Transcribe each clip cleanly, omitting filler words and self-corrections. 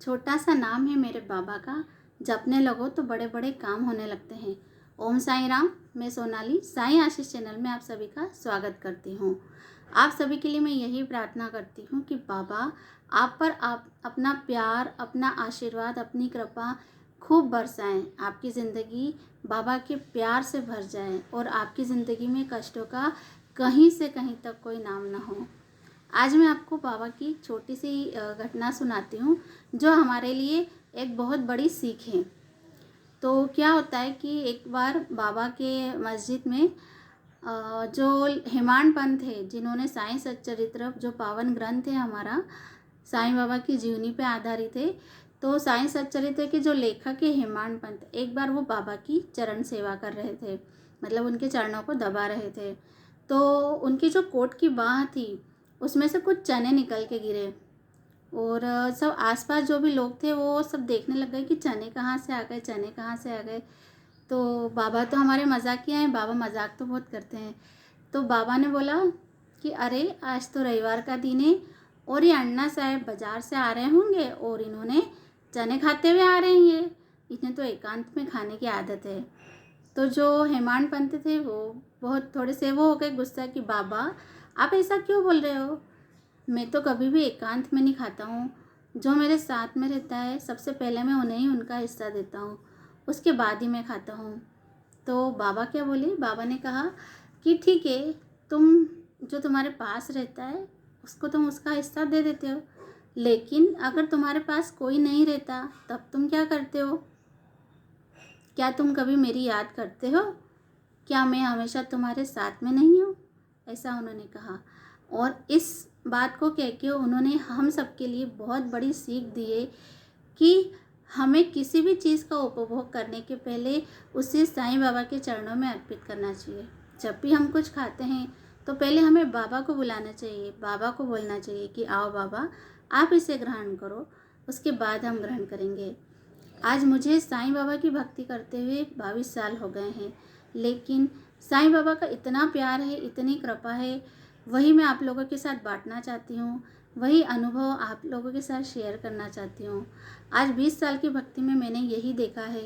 छोटा सा नाम है मेरे बाबा का, जपने लगो तो बड़े बड़े काम होने लगते हैं। ओम साईं राम। मैं सोनाली साईं आशीष चैनल में आप सभी का स्वागत करती हूँ। आप सभी के लिए मैं यही प्रार्थना करती हूँ कि बाबा आप पर आप अपना प्यार, अपना आशीर्वाद, अपनी कृपा खूब बरसाएं। आपकी ज़िंदगी बाबा के प्यार से भर जाए और आपकी ज़िंदगी में कष्टों का कहीं से कहीं तक कोई नाम ना हो। आज मैं आपको बाबा की छोटी सी घटना सुनाती हूँ जो हमारे लिए एक बहुत बड़ी सीख है। तो क्या होता है कि एक बार बाबा के मस्जिद में जो हेमाड पंथ है, जिन्होंने साईं सच्चरित्र जो पावन ग्रंथ है हमारा साईं बाबा की जीवनी पे आधारित है, तो साईं सच्चरित्र के जो लेखक है हेमाड पंथ, एक बार वो बाबा की चरण सेवा कर रहे थे, मतलब उनके चरणों को दबा रहे थे। तो उनकी जो कोट की बाँह थी उसमें से कुछ चने निकल के गिरे और सब आसपास जो भी लोग थे वो सब देखने लग गए कि चने कहाँ से आ गए, चने कहाँ से आ गए। तो बाबा तो हमारे मजाकिया हैं, बाबा मजाक तो बहुत करते हैं। तो बाबा ने बोला कि अरे आज तो रविवार का दिन है और ये अण्णा साहब बाज़ार से आ रहे होंगे और इन्होंने चने खाते हुए आ रहे हैं, ये इन्हें तो एकांत में खाने की आदत है। तो जो हेमाड पंत थे वो बहुत थोड़े से वो हो गए गुस्सा कि बाबा आप ऐसा क्यों बोल रहे हो, मैं तो कभी भी एकांत में नहीं खाता हूँ। जो मेरे साथ में रहता है सबसे पहले मैं उन्हें ही उनका हिस्सा देता हूँ, उसके बाद ही मैं खाता हूँ। तो बाबा क्या बोले, बाबा ने कहा कि ठीक है, तुम जो तुम्हारे पास रहता है उसको तुम उसका हिस्सा दे देते हो, लेकिन अगर तुम्हारे पास कोई नहीं रहता तब तुम क्या करते हो? क्या तुम कभी मेरी याद करते हो? क्या मैं हमेशा तुम्हारे साथ में नहीं हूँ? ऐसा उन्होंने कहा। और इस बात को कह के उन्होंने हम सब के लिए बहुत बड़ी सीख दी है कि हमें किसी भी चीज़ का उपभोग करने के पहले उसे साईं बाबा के चरणों में अर्पित करना चाहिए। जब भी हम कुछ खाते हैं तो पहले हमें बाबा को बुलाना चाहिए, बाबा को बोलना चाहिए कि आओ बाबा आप इसे ग्रहण करो, उसके बाद हम ग्रहण करेंगे। आज मुझे साईं बाबा की भक्ति करते हुए 22 साल हो गए हैं, लेकिन साईं बाबा का इतना प्यार है, इतनी कृपा है, वही मैं आप लोगों के साथ बांटना चाहती हूँ, वही अनुभव आप लोगों के साथ शेयर करना चाहती हूँ। आज 20 साल की भक्ति में मैंने यही देखा है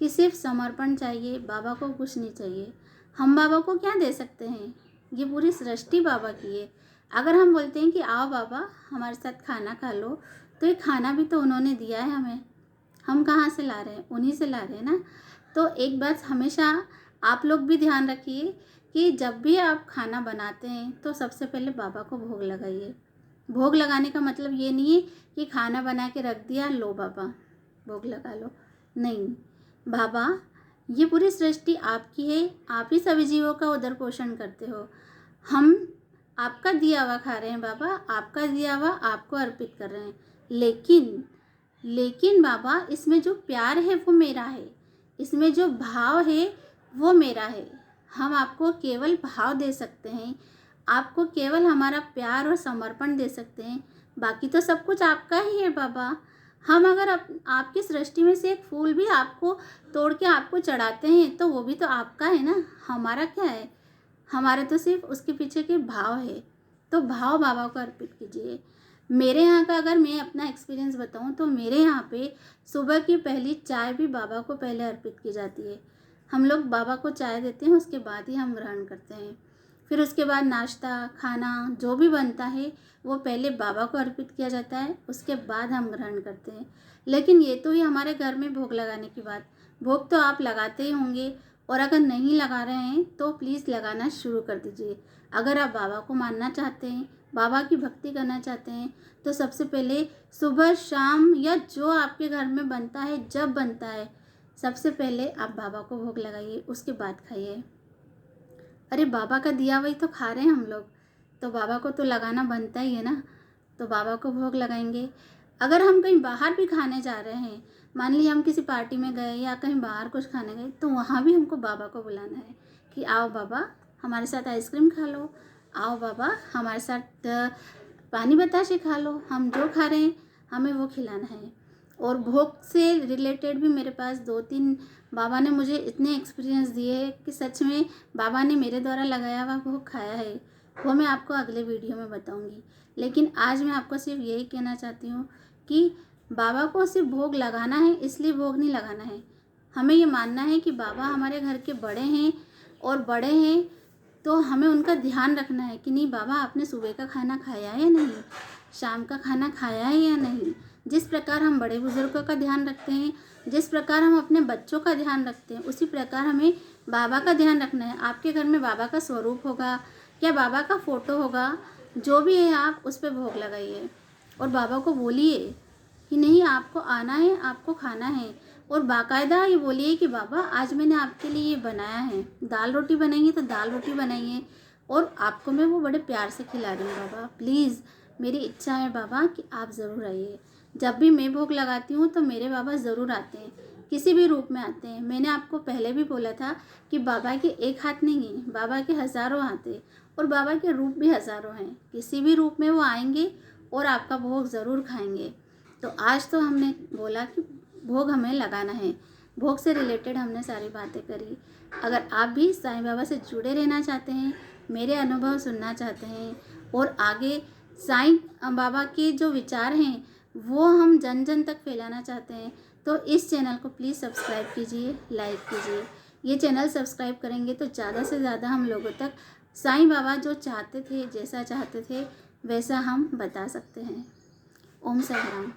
कि सिर्फ समर्पण चाहिए, बाबा को कुछ नहीं चाहिए। हम बाबा को क्या दे सकते हैं? ये पूरी सृष्टि बाबा की है। अगर हम बोलते हैं कि आओ बाबा हमारे साथ खाना खा लो, तो ये खाना भी तो उन्होंने दिया है हमें, हम कहाँ से ला रहे हैं? उन्हीं से ला रहे हैं ना। तो एक बात हमेशा आप लोग भी ध्यान रखिए कि जब भी आप खाना बनाते हैं तो सबसे पहले बाबा को भोग लगाइए। भोग लगाने का मतलब ये नहीं है कि खाना बना के रख दिया, लो बाबा भोग लगा लो, नहीं। बाबा ये पूरी सृष्टि आपकी है, आप ही सभी जीवों का उदर पोषण करते हो। हम आपका दिया हुआ खा रहे हैं बाबा, आपका दिया हुआ आपको अर्पित कर रहे हैं, लेकिन बाबा इसमें जो प्यार है वो मेरा है, इसमें जो भाव है वो मेरा है। हम आपको केवल भाव दे सकते हैं, आपको केवल हमारा प्यार और समर्पण दे सकते हैं, बाकी तो सब कुछ आपका ही है बाबा। हम अगर आपकी सृष्टि में से एक फूल भी आपको तोड़ के आपको चढ़ाते हैं तो वो भी तो आपका है ना, हमारा क्या है? हमारे तो सिर्फ उसके पीछे के भाव है। तो भाव बाबा को अर्पित कीजिए। मेरे यहाँ का अगर मैं अपना एक्सपीरियंस बताऊँ तो मेरे यहाँ पे सुबह की पहली चाय भी बाबा को पहले अर्पित की जाती है। हम लोग बाबा को चाय देते हैं, उसके बाद ही हम ग्रहण करते हैं। फिर उसके बाद नाश्ता खाना जो भी बनता है वो पहले बाबा को अर्पित किया जाता है, उसके बाद हम ग्रहण करते हैं। लेकिन ये तो ही हमारे घर में भोग लगाने की बात, भोग तो आप लगाते ही होंगे, और अगर नहीं लगा रहे हैं तो प्लीज़ लगाना शुरू कर दीजिए। अगर आप बाबा को मानना चाहते हैं, बाबा की भक्ति करना चाहते हैं, तो सबसे पहले सुबह शाम या जो आपके घर में बनता है, जब बनता है, सबसे पहले आप बाबा को भोग लगाइए, उसके बाद खाइए। अरे बाबा का दिया वही तो खा रहे हैं हम लोग, तो बाबा को तो लगाना बनता ही है ना। तो बाबा को भोग लगाएंगे। अगर हम कहीं बाहर भी खाने जा रहे हैं, मान लीजिए हम किसी पार्टी में गए या कहीं बाहर कुछ खाने गए, तो वहाँ भी हमको बाबा को बुलाना है कि आओ बाबा हमारे साथ आइसक्रीम खा लो, आओ बाबा हमारे साथ पानी बताशे खा लो, हम जो खा रहे हैं हमें वो खिलाना है। और भोग से रिलेटेड भी मेरे पास 2-3 बाबा ने मुझे इतने एक्सपीरियंस दिए हैं कि सच में बाबा ने मेरे द्वारा लगाया हुआ भोग खाया है, वो मैं आपको अगले वीडियो में बताऊंगी। लेकिन आज मैं आपको सिर्फ यही कहना चाहती हूँ कि बाबा को सिर्फ भोग लगाना है, इसलिए भोग नहीं लगाना है। हमें ये मानना है कि बाबा हमारे घर के बड़े हैं और बड़े हैं, तो हमें उनका ध्यान रखना है कि नहीं बाबा आपने सुबह का खाना खाया है या नहीं, शाम का खाना खाया है या नहीं। जिस प्रकार हम बड़े बुजुर्गों का ध्यान रखते हैं, जिस प्रकार हम अपने बच्चों का ध्यान रखते हैं, उसी प्रकार हमें बाबा का ध्यान रखना है। आपके घर में बाबा का स्वरूप होगा या बाबा का फ़ोटो होगा, जो भी है आप उस पर भोग लगाइए और बाबा को बोलिए कि नहीं आपको आना है, आपको खाना है। और बाकायदा ये बोलिए कि बाबा आज मैंने आपके लिए ये बनाया है, दाल रोटी बनाइए तो दाल रोटी बनाइए और आपको मैं वो बड़े प्यार से खिला रही हूँ बाबा, प्लीज़ मेरी इच्छा है बाबा कि आप ज़रूर आइए। जब भी मैं भोग लगाती हूँ तो मेरे बाबा ज़रूर आते हैं, किसी भी रूप में आते हैं। मैंने आपको पहले भी बोला था कि बाबा के एक हाथ नहीं है, बाबा के हज़ारों हाथ हैं और बाबा के रूप भी हज़ारों हैं। किसी भी रूप में वो आएंगे और आपका भोग ज़रूर खाएंगे। तो आज तो हमने बोला कि भोग हमें लगाना है, भोग से रिलेटेड हमने सारी बातें करी। अगर आप भी साईं बाबा से जुड़े रहना चाहते हैं, मेरे अनुभव सुनना चाहते हैं और आगे साईं बाबा के जो विचार हैं वो हम जन जन तक फैलाना चाहते हैं, तो इस चैनल को प्लीज़ सब्सक्राइब कीजिए, लाइक कीजिए। ये चैनल सब्सक्राइब करेंगे तो ज़्यादा से ज़्यादा हम लोगों तक साईं बाबा जो चाहते थे, जैसा चाहते थे वैसा हम बता सकते हैं। ओम साई राम।